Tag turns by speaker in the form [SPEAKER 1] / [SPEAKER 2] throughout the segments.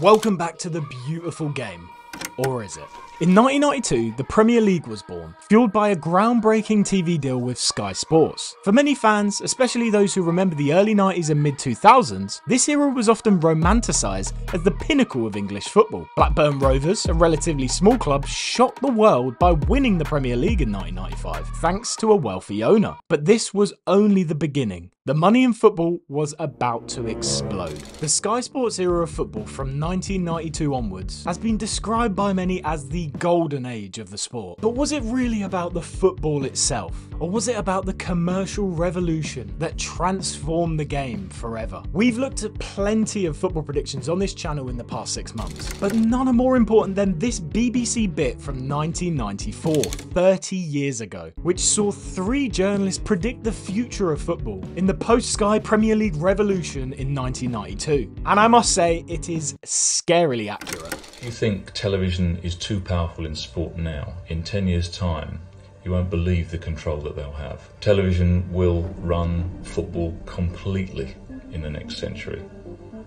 [SPEAKER 1] Welcome back to the beautiful game. Or is it? In 1992, the Premier League was born, fueled by a groundbreaking TV deal with Sky Sports. For many fans, especially those who remember the early 90s and mid-2000s, this era was often romanticised as the pinnacle of English football. Blackburn Rovers, a relatively small club, shocked the world by winning the Premier League in 1995, thanks to a wealthy owner. But this was only the beginning. The money in football was about to explode. The Sky Sports era of football from 1992 onwards has been described by many as the golden age of the sport. But was it really about the football itself? Or was it about the commercial revolution that transformed the game forever? We've looked at plenty of football predictions on this channel in the past 6 months, but none are more important than this BBC bit from 1994, 30 years ago, which saw 3 journalists predict the future of football in the post-Sky Premier League revolution in 1992. And I must say, it is scarily accurate.
[SPEAKER 2] You think television is too powerful in sport now? In 10 years' time, you won't believe the control that they'll have. Television will run football completely in the next century.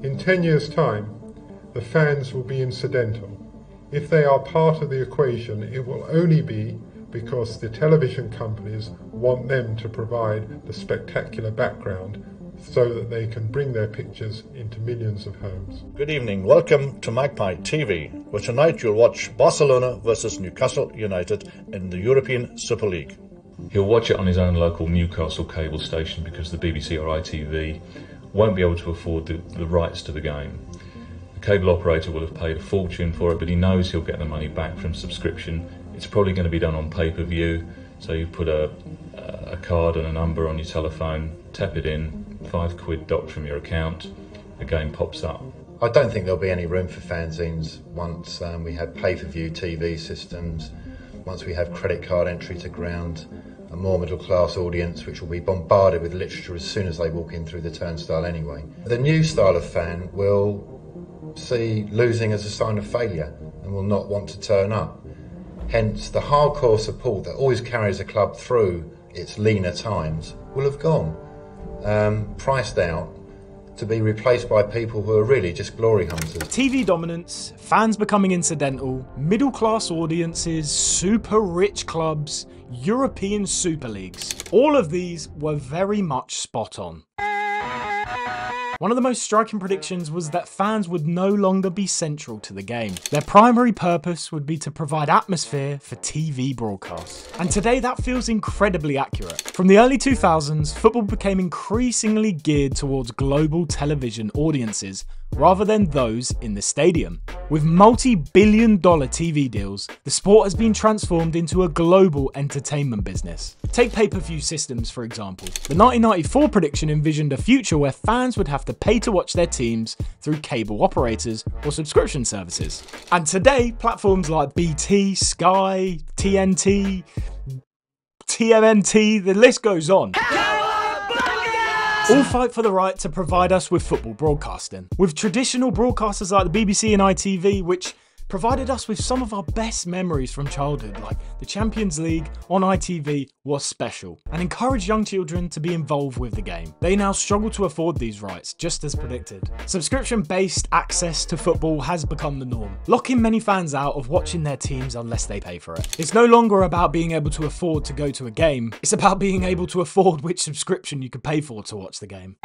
[SPEAKER 3] In 10 years' time, the fans will be incidental. If they are part of the equation, it will only be because the television companies want them to provide the spectacular background so that they can bring their pictures into millions of homes.
[SPEAKER 4] Good evening, welcome to Magpie TV, where tonight you'll watch Barcelona versus Newcastle United in the European Super League.
[SPEAKER 2] He'll watch it on his own local Newcastle cable station because the BBC or ITV won't be able to afford the rights to the game. The cable operator will have paid a fortune for it, but he knows he'll get the money back from subscription. It's probably going to be done on pay-per-view, so you put a card and a number on your telephone, tap it in, £5 docked from your account, the game pops up.
[SPEAKER 5] I don't think there'll be any room for fanzines once we have pay-per-view TV systems, once we have credit card entry to ground, a more middle-class audience which will be bombarded with literature as soon as they walk in through the turnstile anyway. The new style of fan will see losing as a sign of failure and will not want to turn up. Hence, the hardcore support that always carries a club through its leaner times will have gone, priced out to be replaced by people who are really just glory hunters.
[SPEAKER 1] TV dominance, fans becoming incidental, middle-class audiences, super rich clubs, European Super Leagues. All of these were very much spot on. One of the most striking predictions was that fans would no longer be central to the game. Their primary purpose would be to provide atmosphere for TV broadcasts. And today that feels incredibly accurate. From the early 2000s, football became increasingly geared towards global television audiences rather than those in the stadium. With multi-billion-dollar TV deals, the sport has been transformed into a global entertainment business. Take pay-per-view systems, for example. The 1994 prediction envisioned a future where fans would have to pay to watch their teams through cable operators or subscription services. And today, platforms like BT, Sky, TNT, TMNT, the list goes on, all fight for the right to provide us with football broadcasting. With traditional broadcasters like the BBC and ITV, which provided us with some of our best memories from childhood, like the Champions League on ITV was special, and encouraged young children to be involved with the game. They now struggle to afford these rights, just as predicted. Subscription-based access to football has become the norm, locking many fans out of watching their teams unless they pay for it. It's no longer about being able to afford to go to a game, it's about being able to afford which subscription you could pay for to watch the game.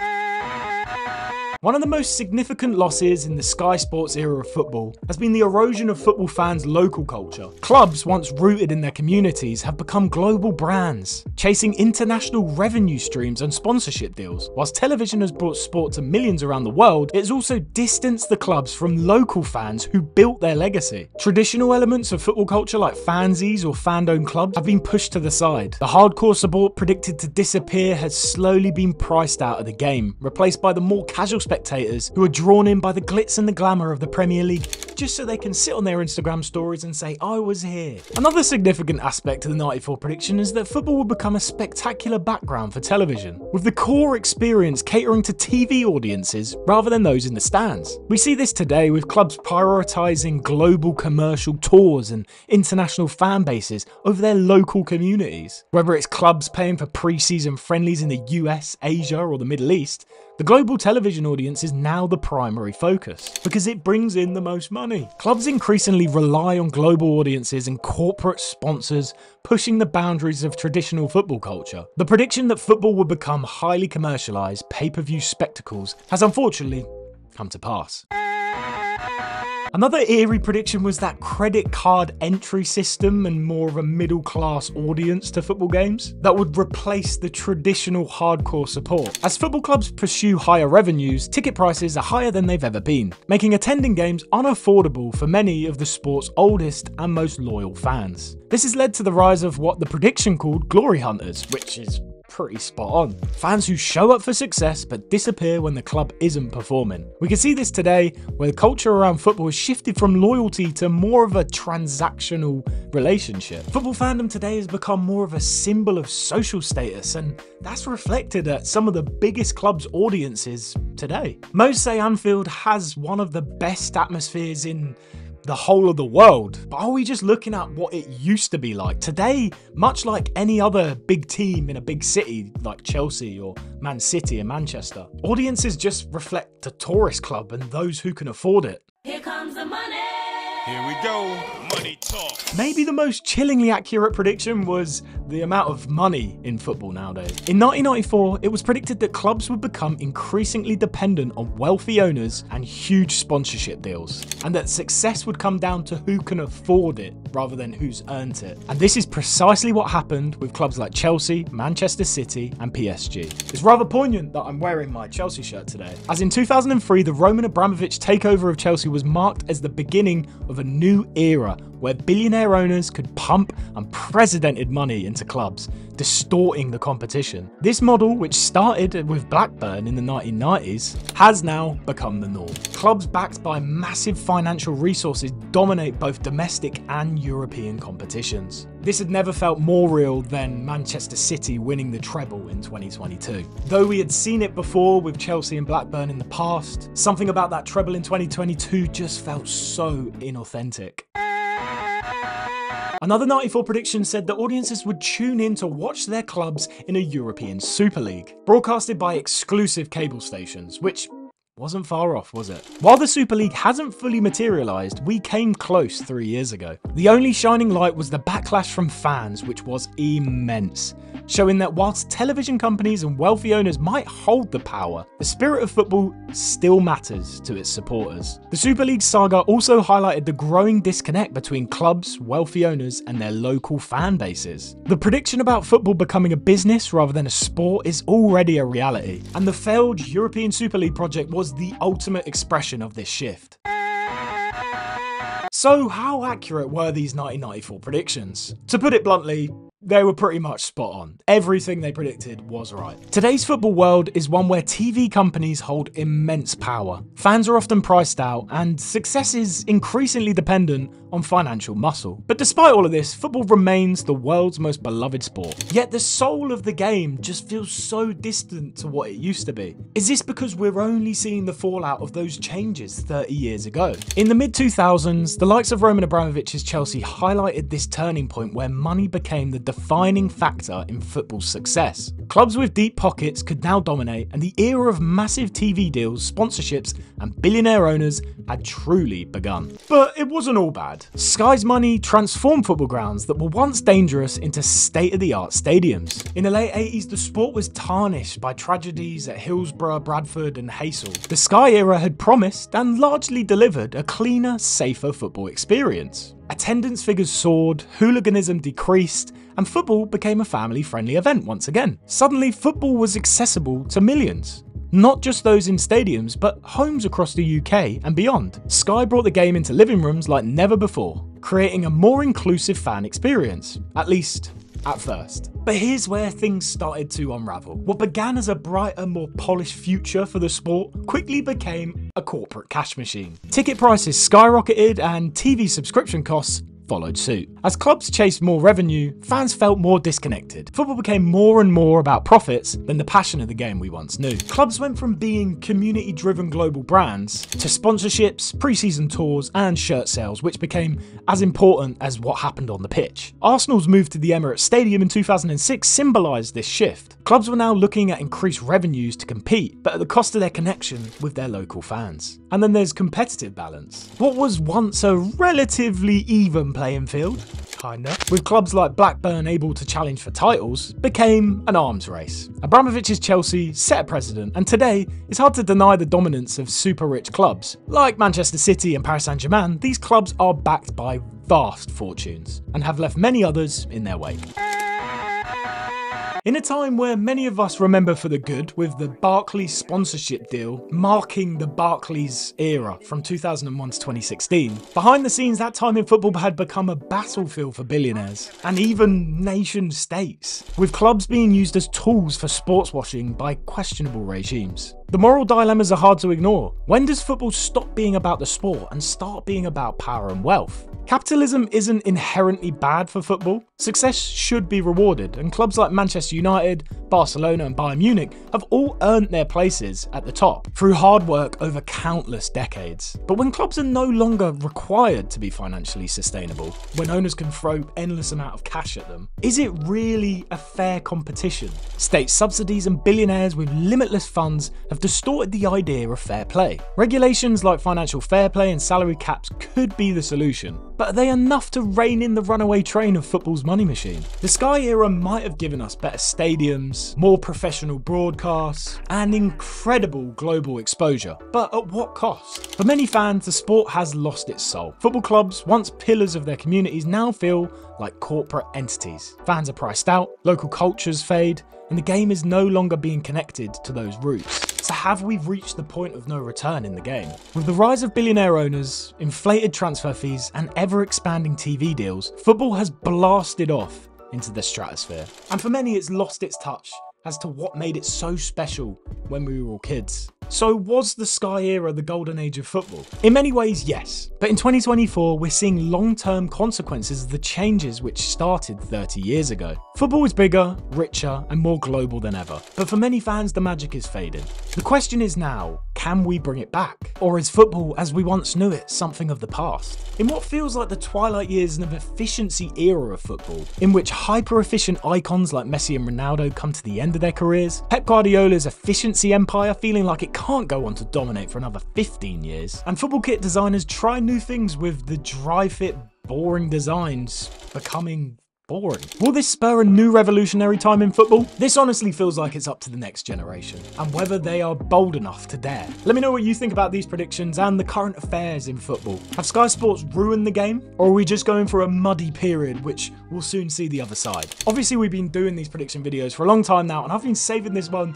[SPEAKER 1] One of the most significant losses in the Sky Sports era of football has been the erosion of football fans' local culture. Clubs once rooted in their communities have become global brands, chasing international revenue streams and sponsorship deals. Whilst television has brought sport to millions around the world, it has also distanced the clubs from local fans who built their legacy. Traditional elements of football culture like fanzines or fan-owned clubs have been pushed to the side. The hardcore support predicted to disappear has slowly been priced out of the game, replaced by the more casual spectators who are drawn in by the glitz and the glamour of the Premier League. just so they can sit on their Instagram stories and say, I was here. Another significant aspect of the 94 prediction is that football would become a spectacular background for television, with the core experience catering to TV audiences rather than those in the stands. We see this today with clubs prioritising global commercial tours and international fan bases over their local communities. Whether it's clubs paying for pre-season friendlies in the US, Asia or the Middle East, the global television audience is now the primary focus, because it brings in the most money. Clubs increasingly rely on global audiences and corporate sponsors, pushing the boundaries of traditional football culture. The prediction that football would become highly commercialised pay-per-view spectacles has unfortunately come to pass. Another eerie prediction was that credit card entry system and more of a middle class audience to football games that would replace the traditional hardcore support. As football clubs pursue higher revenues, ticket prices are higher than they've ever been, making attending games unaffordable for many of the sport's oldest and most loyal fans. This has led to the rise of what the prediction called glory hunters, which is pretty spot on. Fans who show up for success but disappear when the club isn't performing. We can see this today where the culture around football has shifted from loyalty to more of a transactional relationship. Football fandom today has become more of a symbol of social status, and that's reflected at some of the biggest clubs' audiences today. Most say Anfield has one of the best atmospheres in the whole of the world, but are we just looking at what it used to be like? Today, much like any other big team in a big city like Chelsea or Man City and Manchester, audiences just reflect a tourist club and those who can afford it.
[SPEAKER 6] Here comes the money.
[SPEAKER 7] Here we go, money talk.
[SPEAKER 1] Maybe the most chillingly accurate prediction was the amount of money in football nowadays. In 1994, it was predicted that clubs would become increasingly dependent on wealthy owners and huge sponsorship deals, and that success would come down to who can afford it rather than who's earned it. And this is precisely what happened with clubs like Chelsea, Manchester City and PSG. It's rather poignant that I'm wearing my Chelsea shirt today, as in 2003 the Roman Abramovich takeover of Chelsea was marked as the beginning of a new era where billionaire owners could pump unprecedented money into clubs, distorting the competition. This model, which started with Blackburn in the 1990s, has now become the norm. Clubs backed by massive financial resources dominate both domestic and European competitions. This had never felt more real than Manchester City winning the treble in 2022. Though we had seen it before with Chelsea and Blackburn in the past, something about that treble in 2022 just felt so inauthentic. Another 94 prediction said that audiences would tune in to watch their clubs in a European Super League, broadcasted by exclusive cable stations, which wasn't far off, was it? While the Super League hasn't fully materialised, we came close 3 years ago. The only shining light was the backlash from fans, which was immense, showing that whilst television companies and wealthy owners might hold the power, the spirit of football still matters to its supporters. The Super League saga also highlighted the growing disconnect between clubs, wealthy owners and their local fan bases. The prediction about football becoming a business rather than a sport is already a reality, and the failed European Super League project was the ultimate expression of this shift. So how accurate were these 1994 predictions? To put it bluntly, they were pretty much spot on. Everything they predicted was right. Today's football world is one where TV companies hold immense power. Fans are often priced out, and success is increasingly dependent on financial muscle. But despite all of this, football remains the world's most beloved sport. Yet the soul of the game just feels so distant to what it used to be. Is this because we're only seeing the fallout of those changes 30 years ago? In the mid-2000s, the likes of Roman Abramovich's Chelsea highlighted this turning point where money became the defining factor in football's success. Clubs with deep pockets could now dominate, and the era of massive TV deals, sponsorships, and billionaire owners had truly begun. But it wasn't all bad. Sky's money transformed football grounds that were once dangerous into state-of-the-art stadiums. In the late 80s, the sport was tarnished by tragedies at Hillsborough, Bradford, and Haysel. The Sky era had promised, and largely delivered, a cleaner, safer football experience. Attendance figures soared, hooliganism decreased, and football became a family-friendly event once again. Suddenly, football was accessible to millions. Not just those in stadiums, but homes across the UK and beyond. Sky brought the game into living rooms like never before, creating a more inclusive fan experience, at least at first. But here's where things started to unravel. What began as a brighter, more polished future for the sport quickly became a corporate cash machine. Ticket prices skyrocketed and TV subscription costs followed suit. As clubs chased more revenue, fans felt more disconnected. Football became more and more about profits than the passion of the game we once knew. Clubs went from being community-driven global brands to sponsorships, pre-season tours, and shirt sales, which became as important as what happened on the pitch. Arsenal's move to the Emirates Stadium in 2006 symbolised this shift. Clubs were now looking at increased revenues to compete, but at the cost of their connection with their local fans. And then there's competitive balance. What was once a relatively even playing field, kinda, with clubs like Blackburn able to challenge for titles, became an arms race. Abramovich's Chelsea set a precedent, and today it's hard to deny the dominance of super rich clubs. Like Manchester City and Paris Saint-Germain, these clubs are backed by vast fortunes and have left many others in their wake. In a time where many of us remember for the good, with the Barclays sponsorship deal marking the Barclays era from 2001 to 2016, behind the scenes that time in football had become a battlefield for billionaires and even nation states, with clubs being used as tools for sports washing by questionable regimes. The moral dilemmas are hard to ignore. When does football stop being about the sport and start being about power and wealth? Capitalism isn't inherently bad for football. Success should be rewarded, and clubs like Manchester United, Barcelona and Bayern Munich have all earned their places at the top through hard work over countless decades. But when clubs are no longer required to be financially sustainable, when owners can throw endless amount of cash at them, is it really a fair competition? State subsidies and billionaires with limitless funds have distorted the idea of fair play. Regulations like financial fair play and salary caps could be the solution, but are they enough to rein in the runaway train of football's money machine? The Sky era might have given us better stadiums, more professional broadcasts, and incredible global exposure, but at what cost? For many fans, the sport has lost its soul. Football clubs, once pillars of their communities, now feel like corporate entities. Fans are priced out, local cultures fade, and the game is no longer being connected to those roots. So have we reached the point of no return in the game? With the rise of billionaire owners, inflated transfer fees, and ever-expanding TV deals, football has blasted off into the stratosphere. And for many, it's lost its touch as to what made it so special when we were all kids. So was the Sky era the golden age of football? In many ways, yes. But in 2024, we're seeing long-term consequences of the changes which started 30 years ago. Football is bigger, richer, and more global than ever. But for many fans, the magic is fading. The question is now, can we bring it back? Or is football, as we once knew it, something of the past? In what feels like the twilight years of efficiency era of football, in which hyper-efficient icons like Messi and Ronaldo come to the end of their careers, Pep Guardiola's efficiency empire feeling like it can't go on to dominate for another 15 years, and football kit designers try new things with the dry fit, boring designs becoming boring. Will this spur a new revolutionary time in football? This honestly feels like it's up to the next generation, and whether they are bold enough to dare. Let me know what you think about these predictions and the current affairs in football. Have Sky Sports ruined the game, or are we just going for a muddy period which we'll soon see the other side? Obviously, we've been doing these prediction videos for a long time now, and I've been saving this one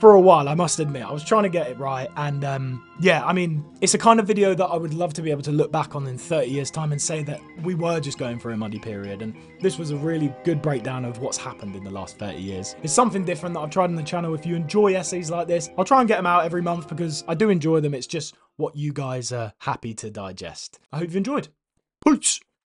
[SPEAKER 1] for a while, I must admit. I was trying to get it right, and yeah, I mean, it's a kind of video that I would love to be able to look back on in 30 years time and say that we were just going through a muddy period, and this was a really good breakdown of what's happened in the last 30 years. It's something different that I've tried on the channel. If you enjoy essays like this, I'll try and get them out every month because I do enjoy them. It's just what you guys are happy to digest. I hope you've enjoyed. Peace!